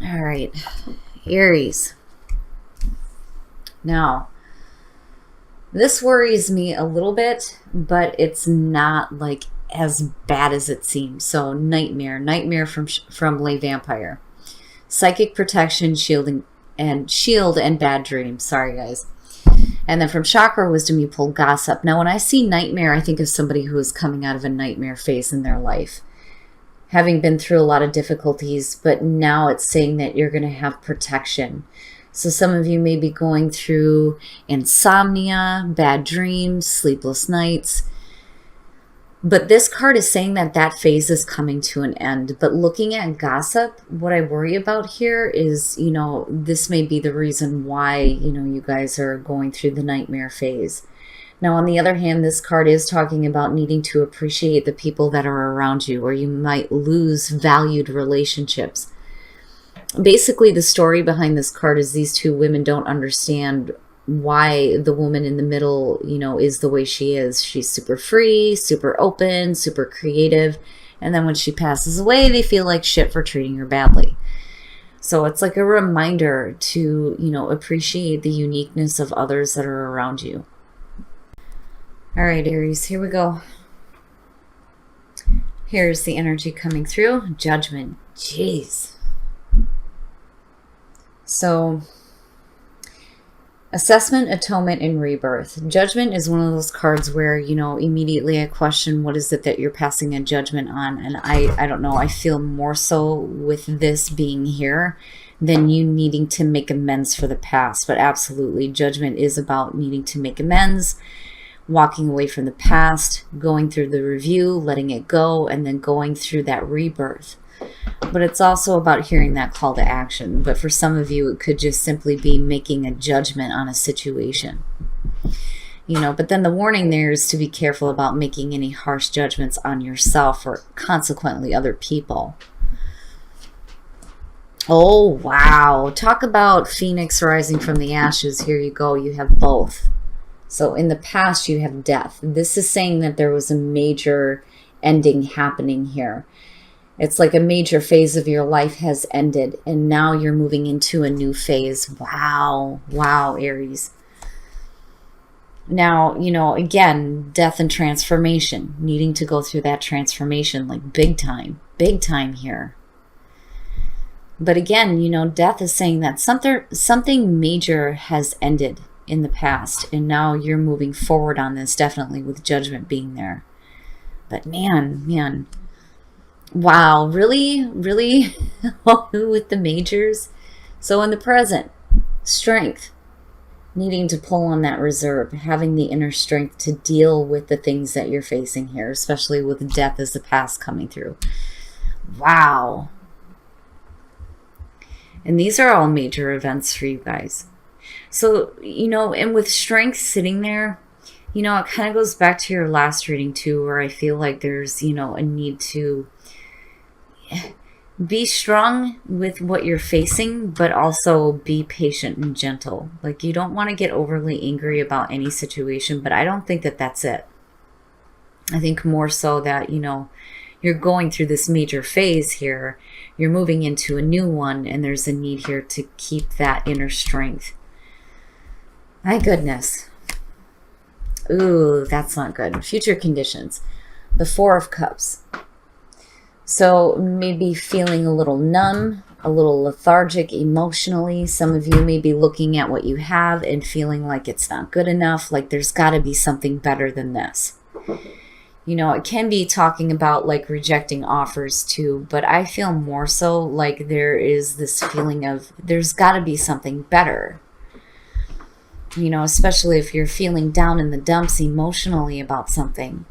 All right, Aries. Now, this worries me a little bit, but it's not like as bad as it seems. So, nightmare from Lay Vampire, psychic protection, shield and bad dreams. Sorry, guys. And then from Chakra Wisdom, you pulled gossip. Now, when I see nightmare, I think of somebody who is coming out of a nightmare phase in their life, having been through a lot of difficulties, but now it's saying that you're going to have protection. So some of you may be going through insomnia, bad dreams, sleepless nights. But this card is saying that that phase is coming to an end. But looking at gossip, what I worry about here is, this may be the reason why, you guys are going through the nightmare phase. Now, on the other hand, this card is talking about needing to appreciate the people that are around you, or you might lose valued relationships. Basically, the story behind this card is these two women don't understand why the woman in the middle, is the way she is. She's super free, super open, super creative. And then when she passes away, they feel like shit for treating her badly. So it's like a reminder to, appreciate the uniqueness of others that are around you. All right, Aries, here we go. Here's the energy coming through. Judgment. Jeez. So, assessment, atonement, and rebirth. Judgment is one of those cards where, immediately I question what is it that you're passing a judgment on. And I don't know. I feel more so with this being here than you needing to make amends for the past. But absolutely, judgment is about needing to make amends, walking away from the past, going through the review, letting it go, and then going through that rebirth. But it's also about hearing that call to action. But for some of you, it could just simply be making a judgment on a situation. But then the warning there is to be careful about making any harsh judgments on yourself or consequently other people. Oh, wow. Talk about Phoenix rising from the ashes. Here you go. You have both. So in the past, you have death. This is saying that there was a major ending happening here. It's like a major phase of your life has ended, and now you're moving into a new phase. Wow. Wow, Aries. Now, again, death and transformation, needing to go through that transformation, like big time here. But again, death is saying that something major has ended in the past, and now you're moving forward on this, definitely with judgment being there. But man, wow, really with the majors. So in the present, strength, needing to pull on that reserve, having the inner strength to deal with the things that you're facing here, especially with death as the past coming through. Wow. And these are all major events for you guys. So, and with strength sitting there, it kind of goes back to your last reading too, where I feel like there's, a need to be strong with what you're facing, but also be patient and gentle. Like, you don't want to get overly angry about any situation, but I don't think that that's it. I think more so that, you're going through this major phase here. You're moving into a new one, and there's a need here to keep that inner strength. My goodness. Ooh, that's not good. Future conditions. The Four of Cups. So maybe feeling a little numb, a little lethargic emotionally. Some of you may be looking at what you have and feeling like it's not good enough, like there's got to be something better than this. It can be talking about like rejecting offers too, but I feel more so like there is this feeling of there's got to be something better. Especially if you're feeling down in the dumps emotionally about something.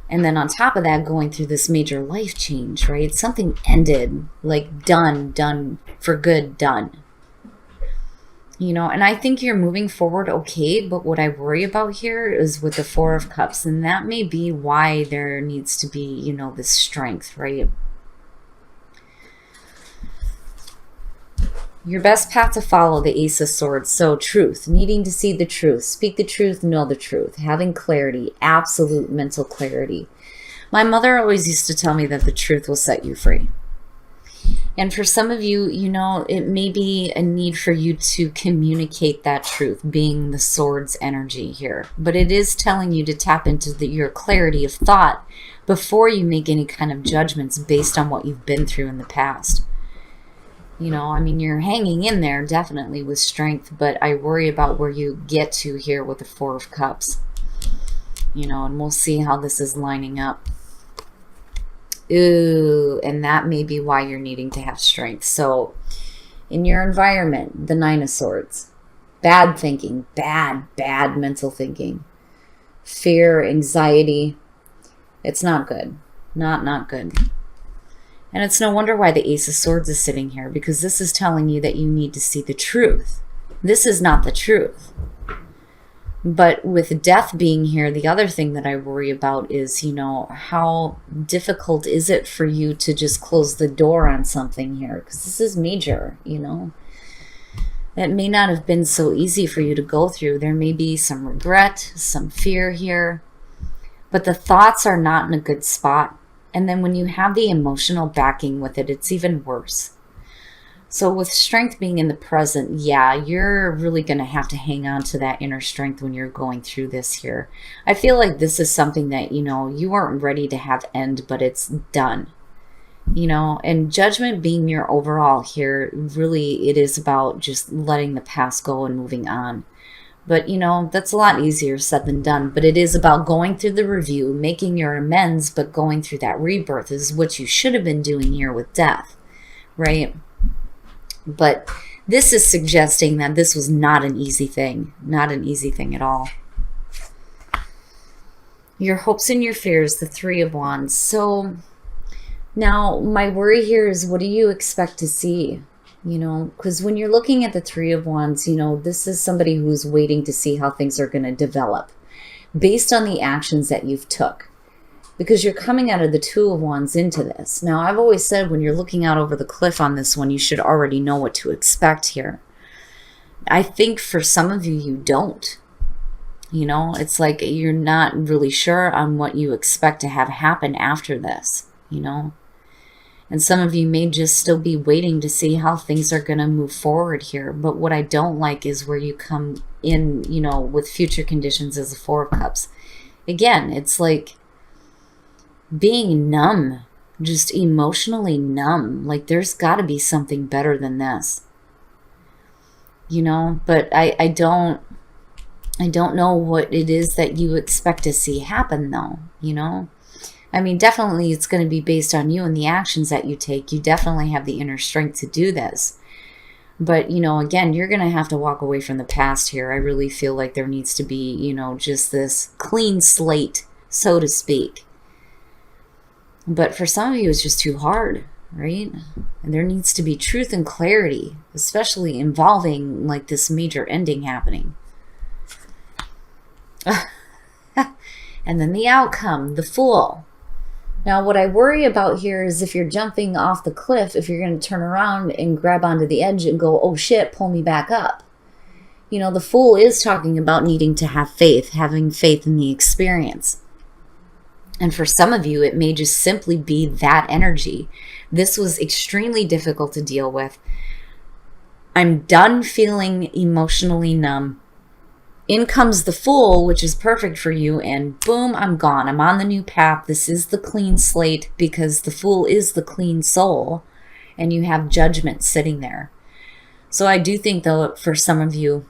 And then on top of that, going through this major life change, right? Something ended, like done for good, done. And I think you're moving forward okay, but what I worry about here is with the Four of Cups, and that may be why there needs to be, this strength, right? Your best path to follow, the Ace of Swords. So truth, needing to see the truth, speak the truth, know the truth, having clarity, absolute mental clarity. My mother always used to tell me that the truth will set you free. And for some of you, it may be a need for you to communicate that truth, being the sword's energy here. But it is telling you to tap into your clarity of thought before you make any kind of judgments based on what you've been through in the past. I mean, you're hanging in there definitely with strength, but I worry about where you get to here with the Four of Cups. And we'll see how this is lining up. Ooh, and that may be why you're needing to have strength. So in your environment, the Nine of Swords, bad thinking, bad mental thinking, fear, anxiety. It's not good. Not good. And it's no wonder why the Ace of Swords is sitting here, because this is telling you that you need to see the truth. This is not the truth. But with death being here, the other thing that I worry about is, how difficult is it for you to just close the door on something here? Because this is major, It may not have been so easy for you to go through. There may be some regret, some fear here. But the thoughts are not in a good spot. And then when you have the emotional backing with it, it's even worse. So with strength being in the present, yeah, you're really going to have to hang on to that inner strength when you're going through this here. I feel like this is something that, you weren't ready to have end, but it's done. And judgment being your overall here, really it is about just letting the past go and moving on. But, that's a lot easier said than done. But it is about going through the review, making your amends, but going through that rebirth is what you should have been doing here with death, right? But this is suggesting that this was not an easy thing. Not an easy thing at all. Your hopes and your fears, the Three of Wands. So now my worry here is, what do you expect to see? Because when you're looking at the Three of Wands, this is somebody who's waiting to see how things are going to develop based on the actions that you've took. Because you're coming out of the Two of Wands into this. Now, I've always said when you're looking out over the cliff on this one, you should already know what to expect here. I think for some of you, you don't. It's like you're not really sure on what you expect to have happen after this, And some of you may just still be waiting to see how things are going to move forward here. But what I don't like is where you come in, with future conditions as a Four of Cups. Again, it's like being numb, just emotionally numb. Like there's got to be something better than this, but I don't know what it is that you expect to see happen though, I mean, definitely it's going to be based on you and the actions that you take. You definitely have the inner strength to do this. But, again, you're going to have to walk away from the past here. I really feel like there needs to be, just this clean slate, so to speak. But for some of you, it's just too hard, right? And there needs to be truth and clarity, especially involving like this major ending happening. And then the outcome, the Fool. Now, what I worry about here is if you're jumping off the cliff, if you're going to turn around and grab onto the edge and go, oh shit, pull me back up. The Fool is talking about needing to have faith, having faith in the experience. And for some of you, it may just simply be that energy. This was extremely difficult to deal with. I'm done feeling emotionally numb. In comes the Fool, which is perfect for you, and boom, I'm gone. I'm on the new path. This is the clean slate because the Fool is the clean soul, and you have judgment sitting there. So I do think, though, for some of you,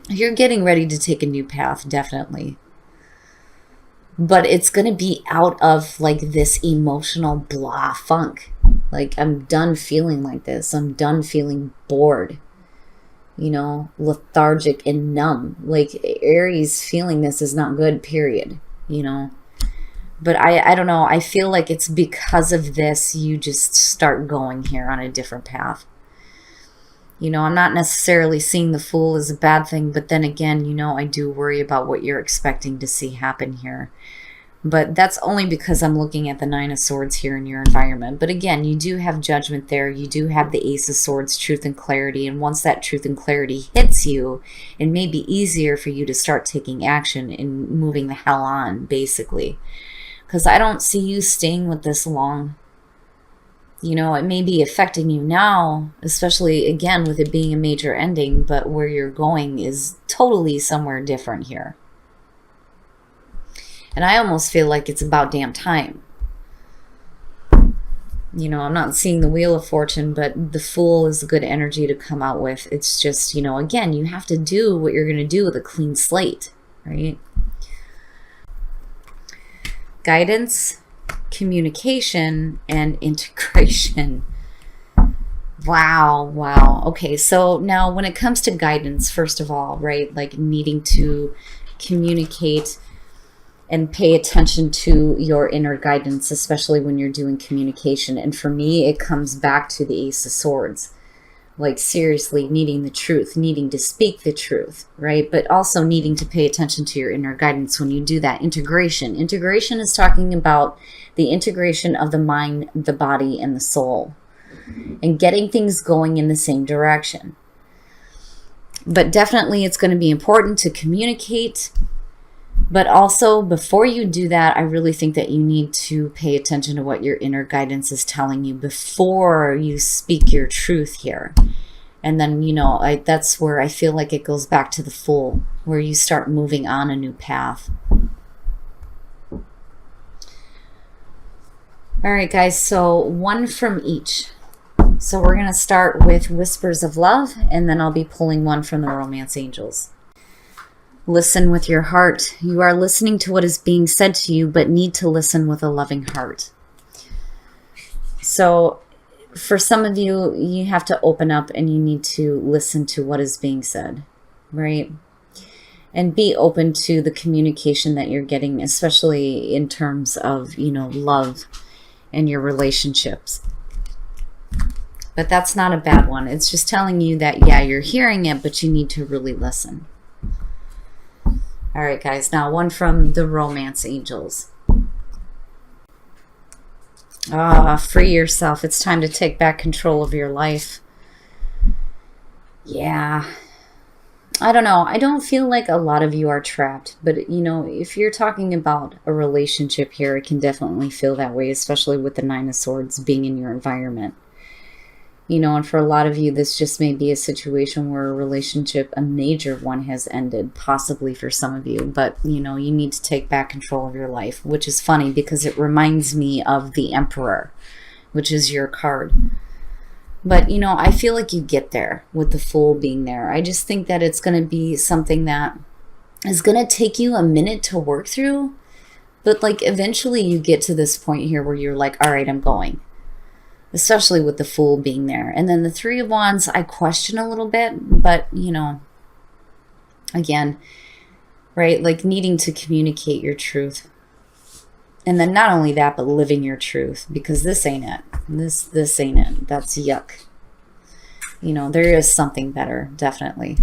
you're getting ready to take a new path, definitely. But it's going to be out of like this emotional blah funk. Like, I'm done feeling like this. I'm done feeling bored. Lethargic and numb. Like, Aries feeling this is not good, period. But I don't know. I feel like it's because of this you just start going here on a different path. I'm not necessarily seeing the Fool as a bad thing, but then again, I do worry about what you're expecting to see happen here. But that's only because I'm looking at the Nine of Swords here in your environment. But again, you do have judgment there. You do have the Ace of Swords, truth and clarity. And once that truth and clarity hits you, it may be easier for you to start taking action and moving the hell on, basically. Because I don't see you staying with this long. You know, it may be affecting you now, especially again with it being a major ending, but where you're going is totally somewhere different here. And I almost feel like it's about damn time. You know, I'm not seeing the Wheel of Fortune, but the Fool is a good energy to come out with. It's just, you know, again, you have to do what you're going to do with a clean slate, right? Guidance, communication, and integration. Wow, wow. Okay, so now when it comes to guidance, first of all, right, like needing to communicate and pay attention to your inner guidance, especially when you're doing communication. And for me, it comes back to the Ace of Swords. Like seriously needing the truth, needing to speak the truth, right? But also needing to pay attention to your inner guidance when you do that. Integration. Integration is talking about the integration of the mind, the body, and the soul. And getting things going in the same direction. But definitely it's going to be important to communicate. But also, before you do that, I really think that you need to pay attention to what your inner guidance is telling you before you speak your truth here. And then, you know, that's where I feel like it goes back to the Fool, where you start moving on a new path. All right, guys, so one from each. So we're going to start with Whispers of Love, and then I'll be pulling one from the Romance Angels. Listen with your heart. You are listening to what is being said to you, but need to listen with a loving heart. So for some of you, you have to open up and you need to listen to what is being said, right? And be open to the communication that you're getting, especially in terms of, you know, love and your relationships. But that's not a bad one. It's just telling you that, yeah, you're hearing it, but you need to really listen. All right, guys, now one from the Romance Angels. Free yourself. It's time to take back control of your life. Yeah. I don't know. I don't feel like a lot of you are trapped. But, you know, if you're talking about a relationship here, it can definitely feel that way, especially with the Nine of Swords being in your environment. You know, and for a lot of you, this just may be a situation where a relationship, a major one, has ended, possibly for some of you. But, you know, you need to take back control of your life, which is funny because it reminds me of the Emperor, which is your card. But, you know, I feel like you get there with the Fool being there. I just think that it's going to be something that is going to take you a minute to work through. But, like, eventually you get to this point here where you're like, all right, I'm going. Especially with the Fool being there. And then the Three of Wands, I question a little bit. But, you know, again, right, like needing to communicate your truth. And then not only that, but living your truth. Because this ain't it. This ain't it. That's yuck. You know, there is something better, definitely.